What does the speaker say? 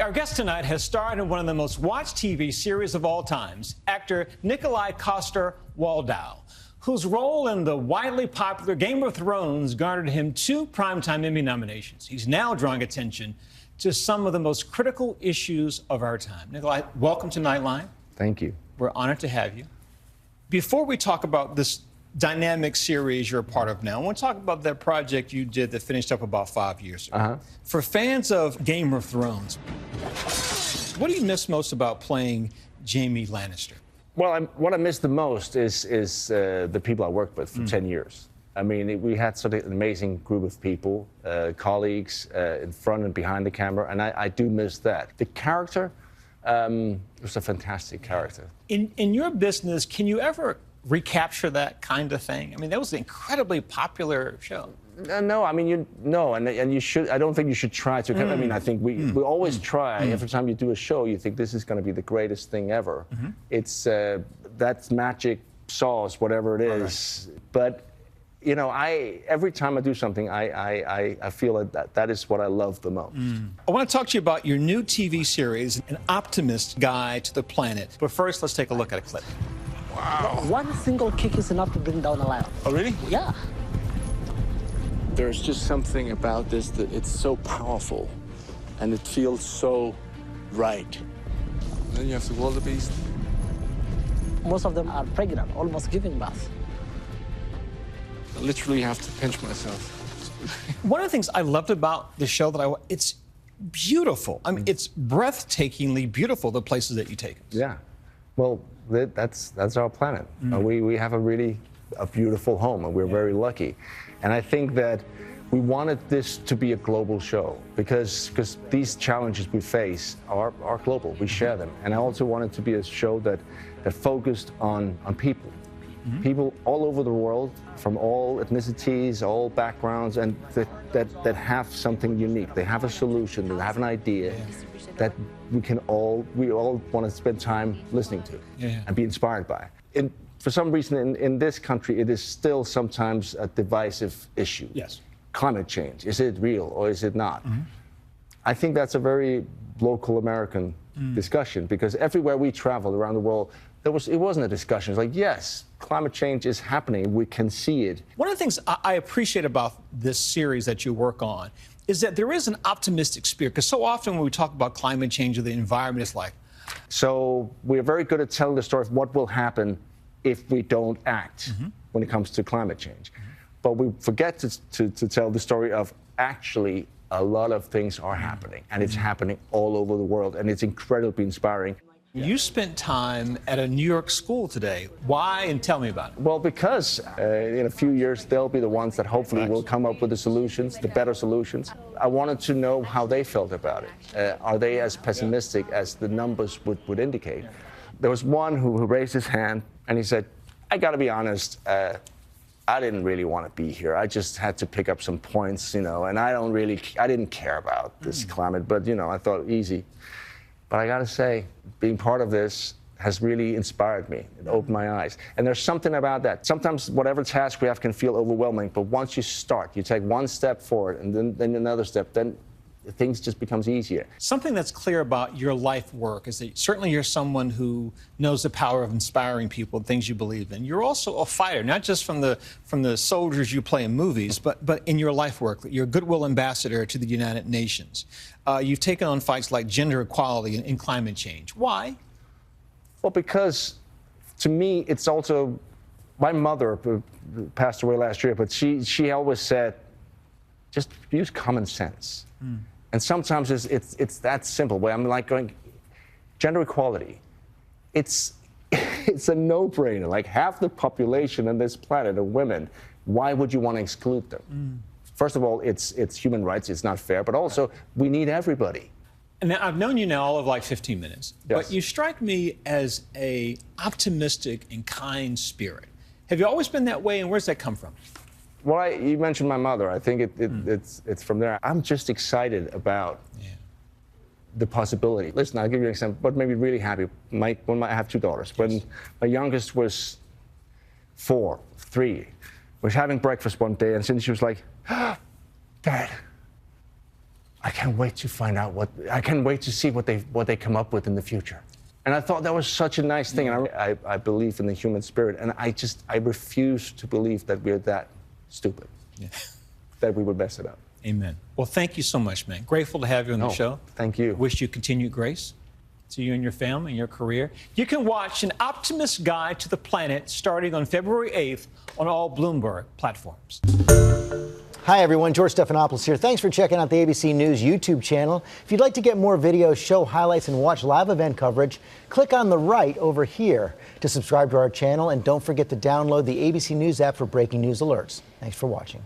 Our guest tonight has starred in one of the most watched TV series of all times, actor Nikolaj Coster-Waldau, whose role in the widely popular Game of Thrones garnered him 2 Primetime Emmy nominations. He's now drawing attention to some of the most critical issues of our time. Nikolaj, welcome to Nightline. Thank you. We're honored to have you. Before we talk about this dynamic series you're a part of now, I want to talk about that project you did that finished up about 5 years ago. For fans of Game of Thrones, what do you miss most about playing Jaime Lannister? Well, what I miss the most is the people I worked with for 10 years. I mean, we had such an amazing group of people, colleagues in front and behind the camera, and I do miss that. The character was a fantastic character. In your business, can you ever recapture that kind of thing? I mean, that was an incredibly popular show. No, I mean, and you should. I don't think you should try to. I mean, I think we always try. Every time you do a show, you think this is going to be the greatest thing ever. It's that's magic sauce, whatever it is. Right. But you know, every time I do something, I feel that is what I love the most. I want to talk to you about your new TV series, An Optimist Guide to the Planet. But first, let's take a look at a clip. Wow. One single kick is enough to bring down a lion. Oh, really? Yeah. There's just something about this that it's so powerful, and it feels so right. And then you have the wildebeest. Most of them are pregnant, almost giving birth. I literally have to pinch myself. One of the things I loved about the show it's beautiful. I mean, it's breathtakingly beautiful, the places that you take us. Yeah. Well, that's our planet. We have a beautiful home, and we're very lucky. And I think that we wanted this to be a global show because these challenges we face are global. We share them. And I also wanted to be a show that focused on people. People all over the world, from all ethnicities, all backgrounds, and that have something unique. They have a solution, they have an idea that we all want to spend time listening to and be inspired by. For some reason, in this country, it is still sometimes a divisive issue. Yes. Climate change, is it real or is it not? I think that's a very local American discussion, because everywhere we travel around the world, it wasn't a discussion. It's like, yes, climate change is happening. We can see it. One of the things I appreciate about this series that you work on is that there is an optimistic spirit, because so often when we talk about climate change or the environment, it's like... So we're very good at telling the story of what will happen if we don't act when it comes to climate change. But we forget to tell the story of actually a lot of things are happening, and it's happening all over the world, and it's incredibly inspiring. You spent time at a New York school today. Why? And tell me about it. Well, because in a few years, they'll be the ones that hopefully will come up with the solutions, the better solutions. I wanted to know how they felt about it. Are they as pessimistic as the numbers would indicate? There was one who raised his hand, and he said, I got to be honest, I didn't really want to be here. I just had to pick up some points, you know, and I didn't care about this climate, but, you know, I thought easy. But I got to say, being part of this has really inspired me. It opened my eyes. And there's something about that. Sometimes whatever task we have can feel overwhelming, but once you start, you take one step forward and then another step, then things just becomes easier. Something that's clear about your life work is that certainly you're someone who knows the power of inspiring people and things you believe in. You're also a fighter, not just from the soldiers you play in movies, but in your life work. You're a goodwill ambassador to the United Nations. You've taken on fights like gender equality and climate change. Why? Well, because to me, it's also, my mother passed away last year, but she always said, just use common sense. And sometimes it's that simple. Where I'm like going, gender equality. It's a no-brainer. Like, half the population on this planet are women. Why would you want to exclude them? First of all, it's human rights. It's not fair. But also, we need everybody. And I've known you now all of like 15 minutes. Yes. But you strike me as a optimistic and kind spirit. Have you always been that way, and where's that come from? Well, you mentioned my mother. I think it's from there. I'm just excited about the possibility. Listen, I'll give you an example. What made me really happy, I have 2 daughters. When my youngest was 4, 3, we was having breakfast one day, and she was like, Dad, I can't wait to find out I can't wait to see what they come up with in the future. And I thought that was such a nice thing. And I believe in the human spirit, and I refuse to believe that we're that stupid, that we would mess it up. Amen. Well, thank you so much, man. Grateful to have you on the show. Thank you. Wish you continued grace to you and your family and your career. You can watch An Optimist Guide to the Planet starting on February 8th on all Bloomberg platforms. Hi, everyone. George Stephanopoulos here. Thanks for checking out the ABC News YouTube channel. If you'd like to get more videos, show highlights, and watch live event coverage, click on the right over here to subscribe to our channel. And don't forget to download the ABC News app for breaking news alerts. Thanks for watching.